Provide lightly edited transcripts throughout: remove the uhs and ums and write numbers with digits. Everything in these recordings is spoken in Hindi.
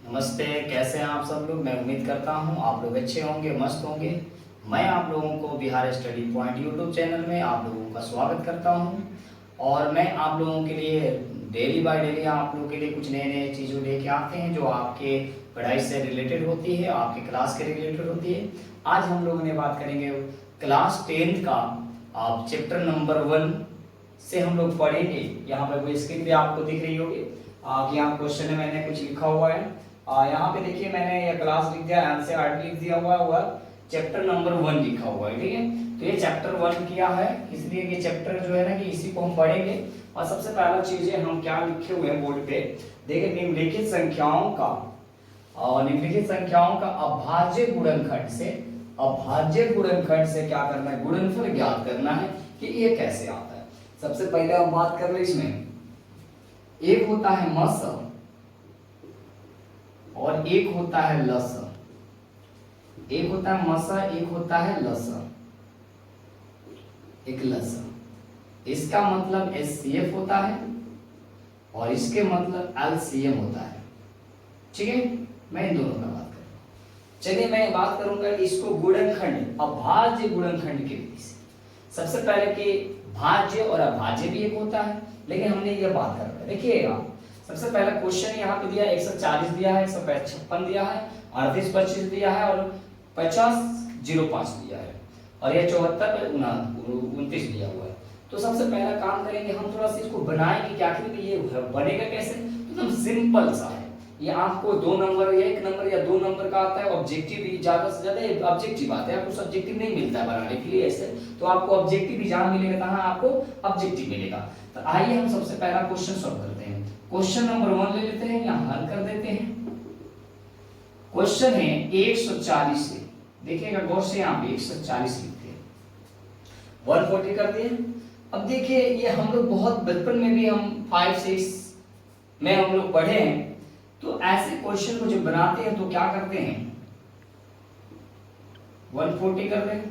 नमस्ते। कैसे हैं आप सब लोग। मैं उम्मीद करता हूं आप लोग अच्छे होंगे, मस्त होंगे। मैं आप लोगों को Bihar study point YouTube channel में आप लोगों का स्वागत करता हूं और मैं आप लोगों के लिए डेली बाय डेली आप लोगों के लिए कुछ नए नए चीज़ों लेके आते हैं जो आपके पढ़ाई से रिलेटेड होती है, आपके क्लास के रिलेटेड होती है। आज हम लोगों ने बात करेंगे क्लास 10 का आप चैप्टर नंबर 1 से हम लोग पढ़ेंगे। यहाँ पर कोई स्क्रीन पे आपको दिख रही होगी कि यहाँ क्वेश्चन में मैंने कुछ लिखा हुआ है। यहाँ पे देखिए मैंने ये क्लास लिख दिया, एनसीईआरटी लिख दिया हुआ चैप्टर नंबर 1 लिखा हुआ है। ठीक है, तो ये चैप्टर 1 किया है, इसलिए ये चैप्टर जो है ना कि इसी को हम पढ़ेंगे। और सबसे पहला चीज है हम क्या लिखे हुए हैं बोर्ड पे, देखिए निम्नलिखित संख्याओं का अभाज्य गुणनखंड से क्या करना है, गुणनफल ज्ञात करना है कि ये कैसे आता है। सबसे पहले हम बात कर ले इसमें, एक होता है मस और एक होता है लस। एक होता है मस, एक होता है लस, एक लस। इसका मतलब एचसीएफ होता है और इसके मतलब एलसीएम होता है। ठीक है, मैं इन दोनों का बात करूंगा। चलिए मैं बात करूंगा इसको गुणनखंड, अभाज्य गुणनखंड की विधि से। सबसे पहले कि भाज्य और अभाज्य भी एक होता है, लेकिन हमने ये बात कर रहे हैं। देखिएगा सबसे पहला क्वेश्चन यहाँ पे दिया 140 दिया है, 156 दिया है, 38 25 दिया है और 50 05 दिया है और ये 74 29 दिया हुआ है। तो सबसे पहला काम करेंगे हम थोड़ा सा इसको बनाएंगे कि आखिर में ये बनेगा कैसे। तो एकदम सिंपल सा है, ये आपको 2 नंबर या 1 नंबर या 2 नंबर का आता है। ऑब्जेक्टिव भी ज्यादा से ज्यादा ऑब्जेक्टिव आता है, आपको सब्जेक्टिव नहीं मिलता है बनाने के लिए ऐसे। तो आपको ऑब्जेक्टिव भी जहां मिलेगा तहां आपको ऑब्जेक्टिव मिलेगा। तो आइए हम सबसे पहला क्वेश्चन सॉल्व करते हैं। क्वेश्चन नंबर 1 ले लेते हैं, यहाँ हल कर देते हैं। क्वेश्चन है 140 से, देखिएगा गौर से, यहाँ पे 140 लिखते हैं, 140 कर दिए। अब देखिए ये हम लोग बहुत बचपन में भी हम 5-6 में हम लोग पढ़े हैं। तो ऐसे क्वेश्चन को जब बनाते हैं तो क्या करते हैं, 140 कर दें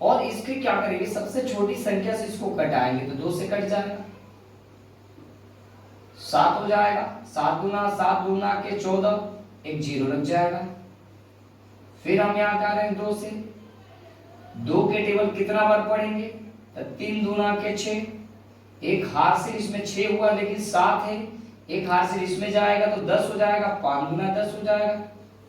और इसके क्या करेंगे, सबसे छोटी संख्या से इसको घटाएंगे तो 2 से कट जाएगा, 7 हो जाएगा। 7 दूना के 14, एक 0 लग जाएगा। फिर हम यहाँ क्या करेंगे, 2 से 2 के टेबल कितना बार पढ़ेंगे, तो 3 दूना के 6, एक हार से इसमें 6 हुआ लेकिन 7 है, एक हार से इसमें जाएगा तो 10 हो जाएगा, 5 दूना 10 हो जाएगा।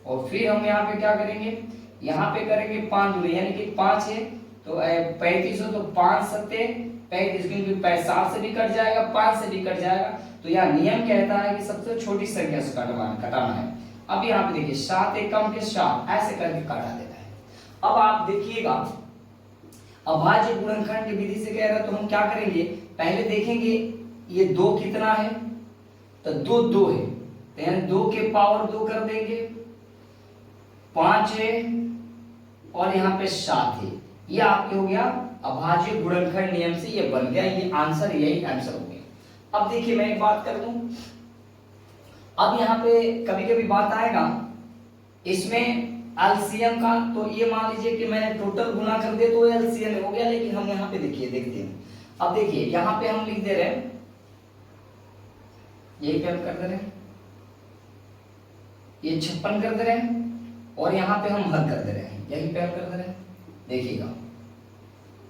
और फिर हम यहाँ पे क्या करेंगे, यहाँ पे करेंगे 5 दूना यानी कि 5 है तो 35 हो, तो 5 सत्ते 35, क्योंकि 7 से भी कट जाएगा, 5 से भी कट जाएगा। तो यह नियम कहता है कि सबसे छोटी संख्या से कटाना है। अब यहाँ पे देखिए 7 एकम के 7 ऐसे करके काटा देना है। अब आप देखिएगा अभाज्य गुणनखंड की विधि से कह रहा है तो हम क्या करेंगे, पहले देखेंगे ये 2 कितना है, तो 2 है तो यानी 2 के पावर 2 कर देंगे, 5 है और यहाँ पे 7 है। ये आपके हो गया अभाज्य गुणनखंड नियम से ये बन गया, ये आंसर, यही आंसर हो गया। अब देखिए मैं एक बात कर दूं, अब यहाँ पे कभी कभी बात आएगा इसमें एलसीएम का, तो ये मान लीजिए कि मैंने टोटल गुना कर दिया तो एलसीएम हो गया, लेकिन हम यहाँ पे देखिए देखते हैं। अब देखिए यहाँ पे हम लिख दे रहे हैं, यही पे हम कर दे रहे हैं, ये 56 कर दे रहे हैं और यहाँ पे हम हल कर दे रहे हैं, यही पे हम कर दे रहे हैं। देखिएगा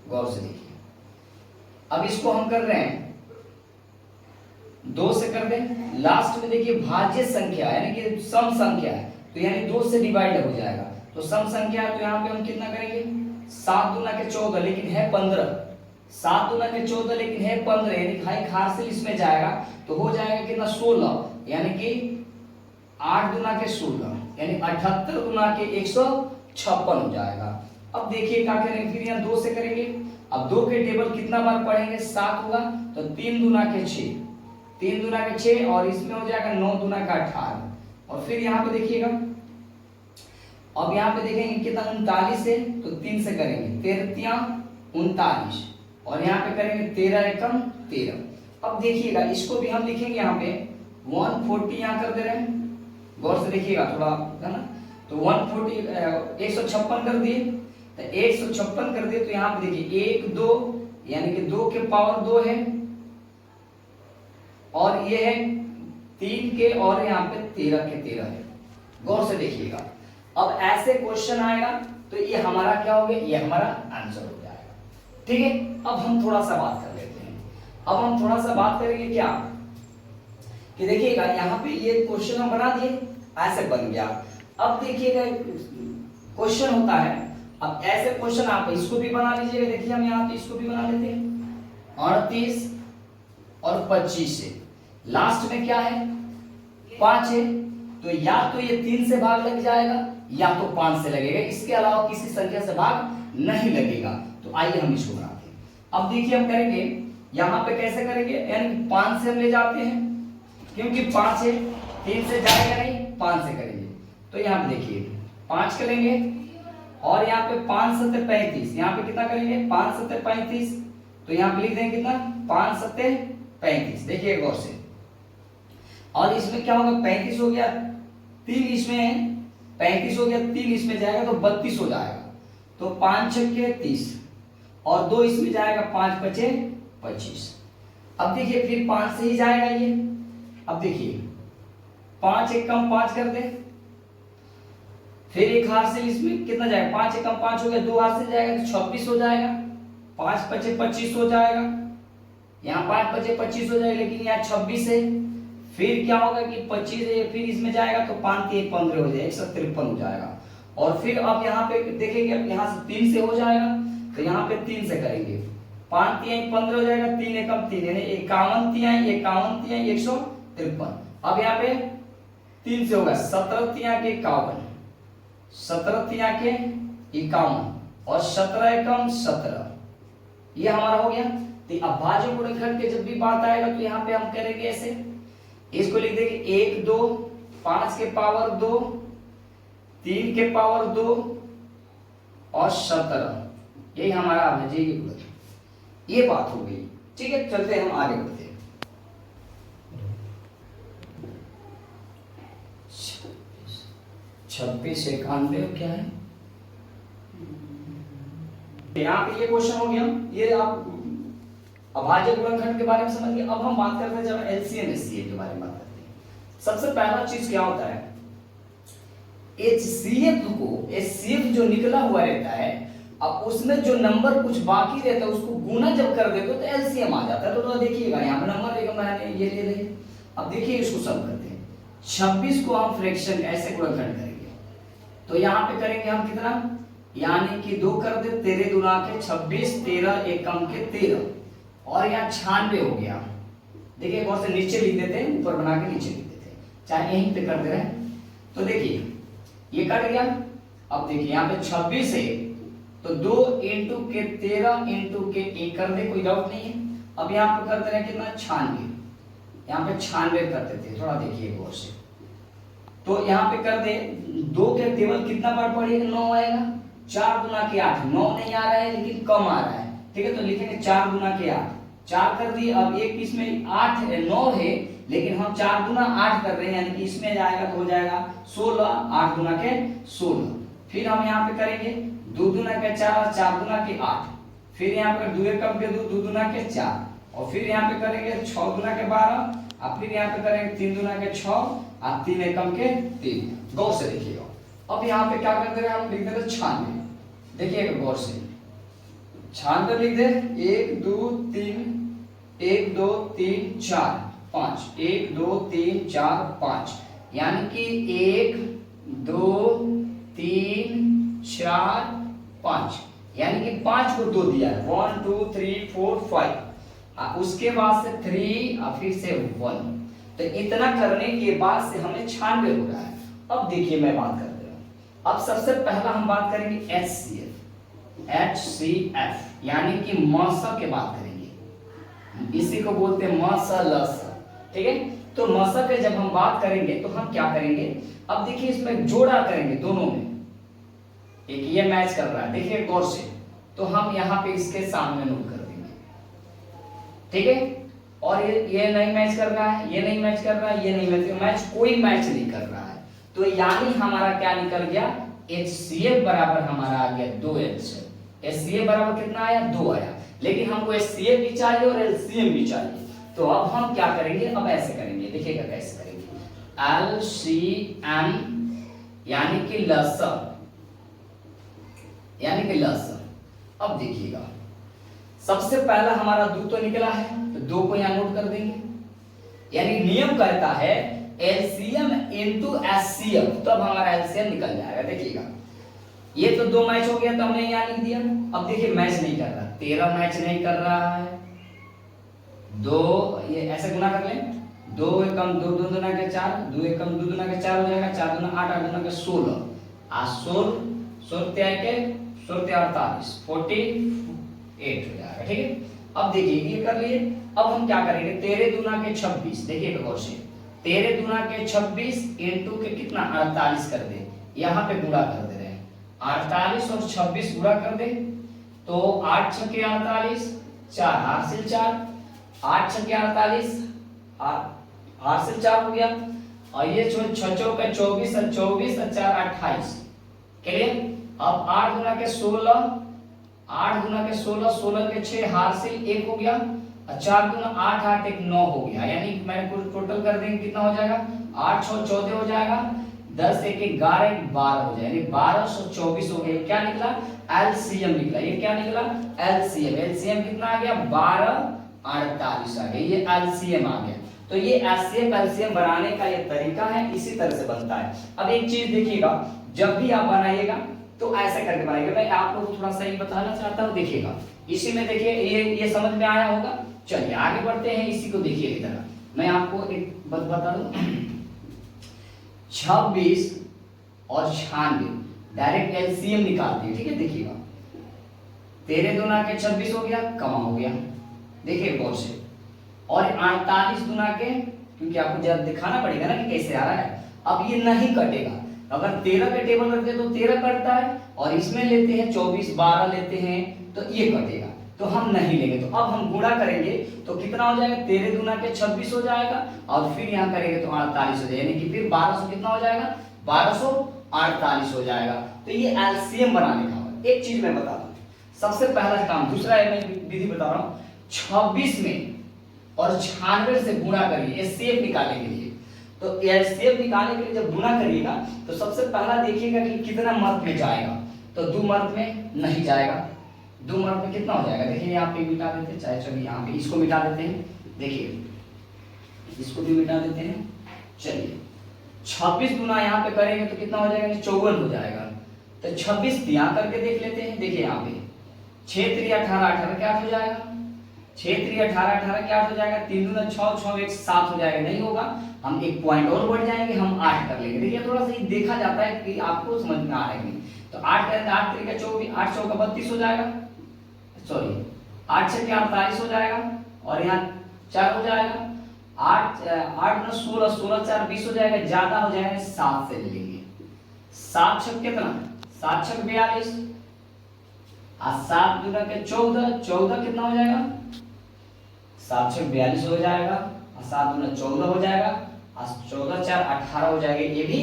गौर से देखिए, अब इसको हम कर रहे हैं 2 से कर दें, लास्ट में देखिए भाज्य संख्या यानी कि सम संख्या है तो यानी 2 से डिवाइड हो जाएगा, तो सम संख्या है तो यहाँ पे हम कितना करेंगे, 7 दूना के 14 लेकिन है 15, 7 दूना के 14 लेकिन है 15 यानी खाई खास से इसमें जाएगा तो हो जाएगा कितना, 16 यानी कि 8 दूना के 16 यानी 78 दूना के 156 हो जाएगा। अब देखिए क्या करेंगे, फिर यहाँ 2 से करेंगे। अब 2 के टेबल कितना बार पढ़ेंगे, 7 होगा तो 3 दूना के 6, 3 दूना के 6 और इसमें हो जाएगा 9 दूना का 18। और फिर यहाँ पे देखिएगा, अब यहाँ पे देखेंगे कितना 39 है तो 3 से करेंगे, 13 39 और यहाँ पे करेंगे 13 एकम 13। अब देखिएगा इसको भी हम लिखेंगे यहाँ पे 140 यहाँ कर दे रहे हैं, गौर से देखिएगा थोड़ा है ना, तो 140 156 कर दिए, तो 156 कर दिए तो यहाँ पे देखिए 1 2 यानी कि 2 के पावर 2 है और ये है 3 के और यहाँ पे 13 के 13 है। गौर से देखिएगा, अब ऐसे क्वेश्चन आएगा तो ये हमारा क्या हो गया, ये हमारा आंसर हो जाएगा। ठीक है, अब हम थोड़ा सा बात कर लेते हैं। अब हम थोड़ा सा बात करेंगे क्या कि देखिएगा यहाँ पे ये क्वेश्चन हम बना दिए, ऐसे बन गया। अब देखिएगा क्वेश्चन होता है, अब ऐसे क्वेश्चन आप इसको भी बना लीजिएगा। देखिए हम यहाँ पे इसको भी बना लेते हैं, 38 और 25 से लास्ट में क्या है 5 है, तो या तो ये 3 से भाग लग जाएगा या तो 5 से लगेगा, इसके अलावा किसी संख्या से भाग नहीं लगेगा। तो आइए हम इसको बनाते हैं। अब देखिए हम करेंगे यहाँ पे कैसे करेंगे, यानी 5 से हम ले जाते हैं क्योंकि 5 है, 3 से जाएगा नहीं, 5 से करेंगे। तो यहाँ पे देखिए 5 करेंगे और यहाँ पे 5 7 35, यहाँ पे कितना करेंगे 5 7 35, तो यहाँ पे लिख देंगे कितना 5 7 35। देखिए गौर से, और इसमें क्या होगा 35 हो गया, 3 इसमें 35 हो गया, 3 इसमें जाएगा तो 32 हो जाएगा। तो 5 छक्के 30 और 2 इसमें जाएगा, 5 बचे 25। अब देखिए फिर 5 से ही जाएगा ये। अब देखिए 5 एक कम 5 कर दे, फिर एक हाथ से इसमें कितना जाएगा 5 एक कम 5 हो गया, 2 हाथ से जाएगा तो 26 हो जाएगा, 5 बचे 25 हो जाएगा, यहाँ 5 बचे 25 हो जाएगा, लेकिन यहाँ 26 है। फिर क्या होगा कि 25 है, फिर इसमें जाएगा तो 5 3 15 हो जाएगा, 153 हो जाएगा। और फिर अब यहाँ पे देखेंगे, यहाँ से 3 से हो जाएगा तो यहाँ पे 3 से करेंगे, 5 3 15 हो जाएगा, 3 एकम 3 यानी 51 3 153। अब यहाँ पे 3 से होगा 17 3 के 51, 17 3 के 51 और 17 एकम 17, ये हमारा हो गया। तो अब भाज्य गुणनखंड के जब भी बात आएगा तो यहाँ पे हम करेंगे ऐसे, इसको लिख देंगे 1 2 5 के पावर 2 3 के पावर 2 और 17, यही हमारा अभाज्य गुणनखंड। ये बात हो गई। ठीक है, चलते हम आगे बढ़ते हैं। 26 91 क्या है, यहाँ पे ये क्वेश्चन हो गया। ये आप अभाज्य गुणनखंड के बारे में समझ गए। अब हम बात करते हैं जब एलसीएम एचसीएफ के बारे में बात करते हैं। सबसे पहला चीज क्या होता है, एचसीएफ को, एचसीएफ जो निकला हुआ रहता है, अब उसमें जो नंबर कुछ बाकी रहता है उसको गुना जब कर देते हो तो एलसीएम आ जाता है। तो देखिएगा यहाँ पे नंबर देखो मैंने ये ले लिए। अब देखिए इसको सम करते हैं, 26 को हम फ्रैक्शन ऐसे गुणनखंड करेंगे तो यहाँ पे करेंगे हम कितना, यानी कि 2 कर दे, 13 दूना के 26, 13 एकम के 13 और यहाँ 96 हो गया। देखिए गौर से नीचे लिख देते हैं, ऊपर बना के नीचे लिख देते हैं, चाहे यहीं पे कर दे रहे हैं। तो देखिए ये कट गया। अब देखिए यहाँ पे 26 है तो 2 इंटू के 13 इंटू के 1 कर दे, कोई डाउट नहीं है। अब यहाँ पे कर दे रहे हैं कितना 96, यहाँ पे 96 कर देते हैं, थोड़ा देखिए गौर से। तो यहाँ पे कर दे 2 के टेबल कितना बार पढ़ेगा 9 आएगा, 4 गुना के 8, 9 नहीं आ रहा है लेकिन कम आ रहा है। ठीक है, तो लिखेंगे 4 गुना के 8, 4 कर दिए। अब एक इसमें 8 है 9 है लेकिन हम 4 गुना 8 कर रहे हैं, यानी कि इसमें जाएगा तो हो जाएगा 16, 8 गुना के 16। फिर हम यहाँ पे करेंगे 2 गुना के 4, 4 गुना के 8, फिर यहाँ पे 2 एकम के 2, 2 गुना के 4 और फिर यहाँ पे करेंगे 6 गुना के 12 और फिर यहाँ पे करेंगे 3 गुना के 6 और 3 एकम के 3। गौर से देखिएगा। अब यहाँ पे क्या करते हैं, हम लिख देते 96। देखिएगा गौर से, 96 लिख दे, 1 2 3 1 2 3 4 5, 1 2 3 4 5, यानी कि 1 2 3 4 5, यानी कि 5 को 2 दिया है, 1 2 3 4 5, उसके बाद से 3 और फिर से 1। तो इतना करने के बाद से हमें 96 हो रहा है। अब देखिए मैं बात कर रहा हूं, अब सबसे पहला हम बात करेंगे HCF यानी कि मसा के बात करेंगे, इसी को बोलते हैं मसलस। ठीक है, तो मसा पे जब हम बात करेंगे तो हम क्या करेंगे, अब देखिए इसमें जोड़ा करेंगे दोनों में, एक ये मैच कर रहा है, देखिए गौर से, तो हम यहाँ पे इसके सामने नोट कर देंगे। ठीक है, और ये नहीं मैच कर रहा है, ये नहीं मैच कर रहा है, ये नहीं मैच कोई मैच नहीं कर रहा है, तो यानी हमारा क्या निकल गया, HCF बराबर हमारा आ गया 2H। HCF बराबर कितना आया 2 आया, लेकिन हमको HCF भी चाहिए और LCM भी चाहिए। तो अब हम क्या करेंगे, अब ऐसे करेंगे, देखिएगा कैसे करेंगे। LCM यानी कि लसम, यानी कि लसम। अब देखिएगा, सबसे पहला हमारा 2 तो निकला है, तो 2 को यहां नोट कर देंगे। यानी नियम कहता है LCM इंटू SCM, तब हमारा LCM निकल जाएगा। देखिएगा, ये तो 2 मैच हो गया तो हमने यहां लिख दिया। अब देखिए मैच नहीं कर रहा, 13 मैच नहीं कर रहा है। 2 ये ऐसे गुना कर लें, 2 एकम 2 2 दूना के 4, 2 एकम 2 दूना के 4 हो जाएगा, 4 दूना 8, 8 दूना के 16, आ 16 16 के 48 48 हो जाएगा। ठीक है, अब देखिए ये कर लिए। अब हम क्या करेंगे, 13 दूना के 26, देखिए गौर से, 13 दूना के 26 इंटू के कितना 48 कर दे, यहाँ पे गुणा कर दे रहे हैं, 48 और 26 गुणा कर दे तो 8 छके 48, 4 हासिल 4, 8 छके 48, 4 हो गया। और ये 6 चौके 24 और 24 और 4 28, क्लियर। अब 8 गुना के 16, 8 गुना के 16, 16 के 6 हासिल 1 हो गया, और 4 गुना 8 8 1 9 हो गया। यानी मैंने टोटल कर देंगे कितना हो जाएगा, 8 6 14 हो जाएगा, 10 1 11 12 हो जाएगा, यानी 1224 हो गया। क्या निकला, LCM निकला। ये क्या निकला, LCM। LCM कितना आ गया, 1248 आ गया, ये LCM आ गया। तो ये SCM LCM बनाने का ये तरीका है, इसी तरह से बनता है। अब एक चीज देखिएगा, जब भी आप बनाइएगा तो ऐसे करके बनाइएगा। मैं आप लोगों को थोड़ा सा ये बताना चाहता हूँ, देखिएगा इसी में, देखिए ये समझ में आया होगा। चलिए आगे बढ़ते हैं, इसी को देखिए इधर। मैं आपको एक बात बता दूं, 26 और 96 डायरेक्ट LCM निकालते हैं। ठीक है, देखिएगा 13 दूना के 26 हो गया, कमा हो गया, देखिए गौर से। और 48 दूना के, क्योंकि आपको जरा दिखाना पड़ेगा ना कि कैसे आ रहा है। अब ये नहीं कटेगा, अगर 13 के टेबल रखते हैं तो 13 कटता है, और इसमें लेते हैं 24 12 लेते हैं तो ये कटेगा, तो हम नहीं लेंगे। तो अब हम गुणा करेंगे तो कितना हो जाएगा, 13 दूना के 26 हो जाएगा, और फिर यहाँ करेंगे तो 48 हो जाएगा, यानी कि फिर 1200 कितना हो जाएगा, 1248 हो जाएगा। तो ये LCM बनाने का है। एक चीज मैं बता दूं, सबसे पहला काम, दूसरा मैं विधि बता रहा हूँ, 26 में और 96 से गुणा करिए SCM निकालने के लिए। तो LCM निकालने के लिए जब गुणा करिएगा तो सबसे पहला देखिएगा कि कितना मर्द में जाएगा, तो 2 मर्द में नहीं जाएगा। 2 मर्द में कितना हो जाएगा, देखिए यहाँ पे मिटा देते हैं, चाहे चलिए यहाँ पे इसको मिटा देते हैं, देखिए इसको भी मिटा देते हैं। चलिए 26 गुना यहाँ पे करेंगे तो कितना हो जाएगा, 54 हो जाएगा। तो 26 यहाँ करके देख लेते हैं, देखिए यहाँ पे 6 3 18 18 क्या हो जाएगा, 6 3 18 18 क्या हो जाएगा, 3 दूना 6 6 1 7 हो जाएगा। नहीं होगा, हम एक पॉइंट और बढ़ जाएंगे, हम 8 कर लेंगे। देखिए थोड़ा सा ये देखा जाता है कि आपको समझ में आ रहा है। तो 8 करें तो 8 3 का 24, 8 6 का 32 हो जाएगा, सॉरी 8 6 के 48 हो जाएगा, और यहाँ 4 हो जाएगा, 8 8 9 16 16 4 20 हो जाएगा, ज्यादा हो जाएगा 7 से ले लेंगे। 7 6 कितना, 7 6 42, और 7 दूना के 14, 14 कितना हो जाएगा, 7 6 42 हो जाएगा, और 7 दूना 14 हो जाएगा, और 14 4 18 हो जाएगा। ये भी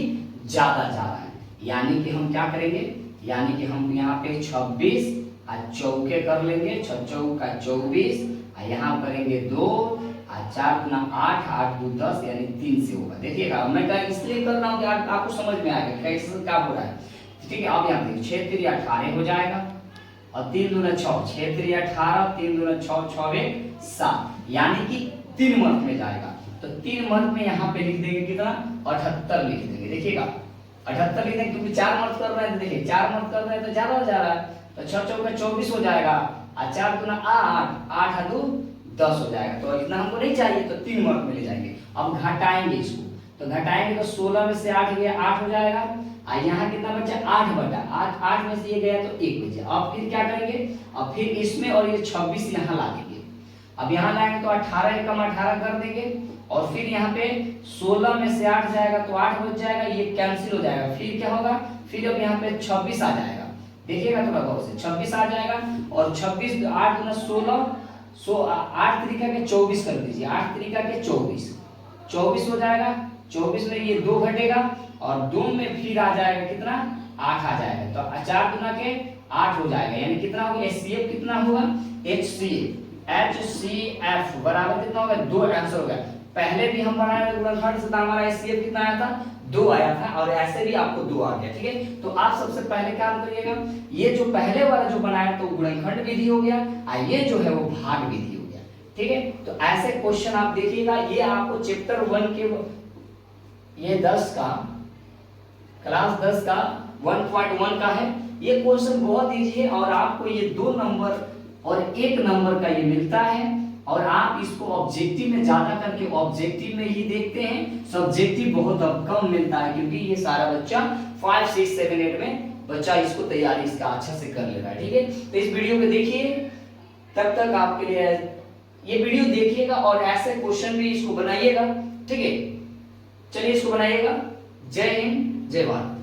ज्यादा जा रहा है, यानी कि हम क्या करेंगे, यानी कि हम यहाँ पे 26 और चौके कर लेंगे, 6 चौका 24, और यहाँ करेंगे 2, और 4 गुना 8 8 2 10, यानी 3 से होगा। देखिएगा मैं क्या इसलिए कर रहा हूँ कि आपको समझ में आएगा कैसे क्या हो रहा है। ठीक है, अब यहाँ देखिए 6 3 18 हो जाएगा, और 3 दूना 6, 6 3 18, 3 दूना 6 6 1 7, यानी कि 3 मर्द में जाएगा। तो 3 मर्द में यहाँ पे लिख देंगे कितना, 78 लिख देंगे। देखिएगा 78 लिख देंगे, क्योंकि 4 मर्द कर रहे हैं, तो देखिए 4 मर्द कर रहे हैं तो ज्यादा हो जा रहा है, तो 6 चौका 24 हो जाएगा, और 4 गुना 8 8 2 10 हो जाएगा। तो इतना हमको नहीं चाहिए, तो 3 मर्द में ले जाएंगे। अब घटाएंगे इसको, तो घटाएंगे तो 16 में से 8 गया 8 हो जाएगा, और यहाँ कितना बचा 8 बटा 8, 8 में से ये गया तो 1 बचा। अब फिर क्या करेंगे, अब फिर इसमें और ये 26 यहाँ ला देंगे। अब यहाँ लाएंगे तो 18 एकम 18 कर देंगे, और फिर यहाँ पे 16 में से 8 जाएगा तो 8 बच जाएगा, ये कैंसिल हो जाएगा। फिर क्या होगा, फिर अब यहाँ पे 26 आ जाएगा, देखिएगा थोड़ा गौर से, 26 आ जाएगा, और 26 8 गुना 16, 8 तरीका के 24 कर दीजिए, 8 तरीका के 24 हो जाएगा। 24 में ये 2 घटेगा, और 2 में फिर आ जाएगा कितना, 8 आ जाएगा, तो 4 गुना के 8 हो जाएगा, यानी कितना होगा, HCF कितना होगा, HCF बराबर कितना होगा, 2 आंसर हो गया। पहले भी हम बनाए गुणनखंड से तो हमारा एचसीएफ कितना आया था 2 आया था, और ऐसे भी आपको 2 आ गया। ठीक है, तो आप सबसे पहले काम करिएगा, ये जो पहले वाला जो बनाया तो गुणनखंड विधि हो गया, और ये जो है वो भाग विधि हो गया। ठीक है, तो ऐसे क्वेश्चन आप देखिएगा, ये आपको चैप्टर 1 के ये 10 का क्लास 10 का 1.1 का है। ये क्वेश्चन बहुत इजी है, और आपको ये 2 नंबर और 1 नंबर का ये मिलता है, और आप इसको ऑब्जेक्टिव में ज्यादा करके ऑब्जेक्टिव में ही देखते हैं, सब्जेक्टिव बहुत अब कम मिलता है, क्योंकि ये सारा बच्चा 5, 6, 7, 8 में बच्चा इसको तैयारी इसका अच्छा से कर ले रहा है। ठीक है, तो इस वीडियो को देखिए, तब तक आपके लिए ये वीडियो देखिएगा और ऐसे क्वेश्चन भी इसको बनाइएगा। ठीक है, चलिए इसको बनाइएगा। जय हिंद, जय भारत।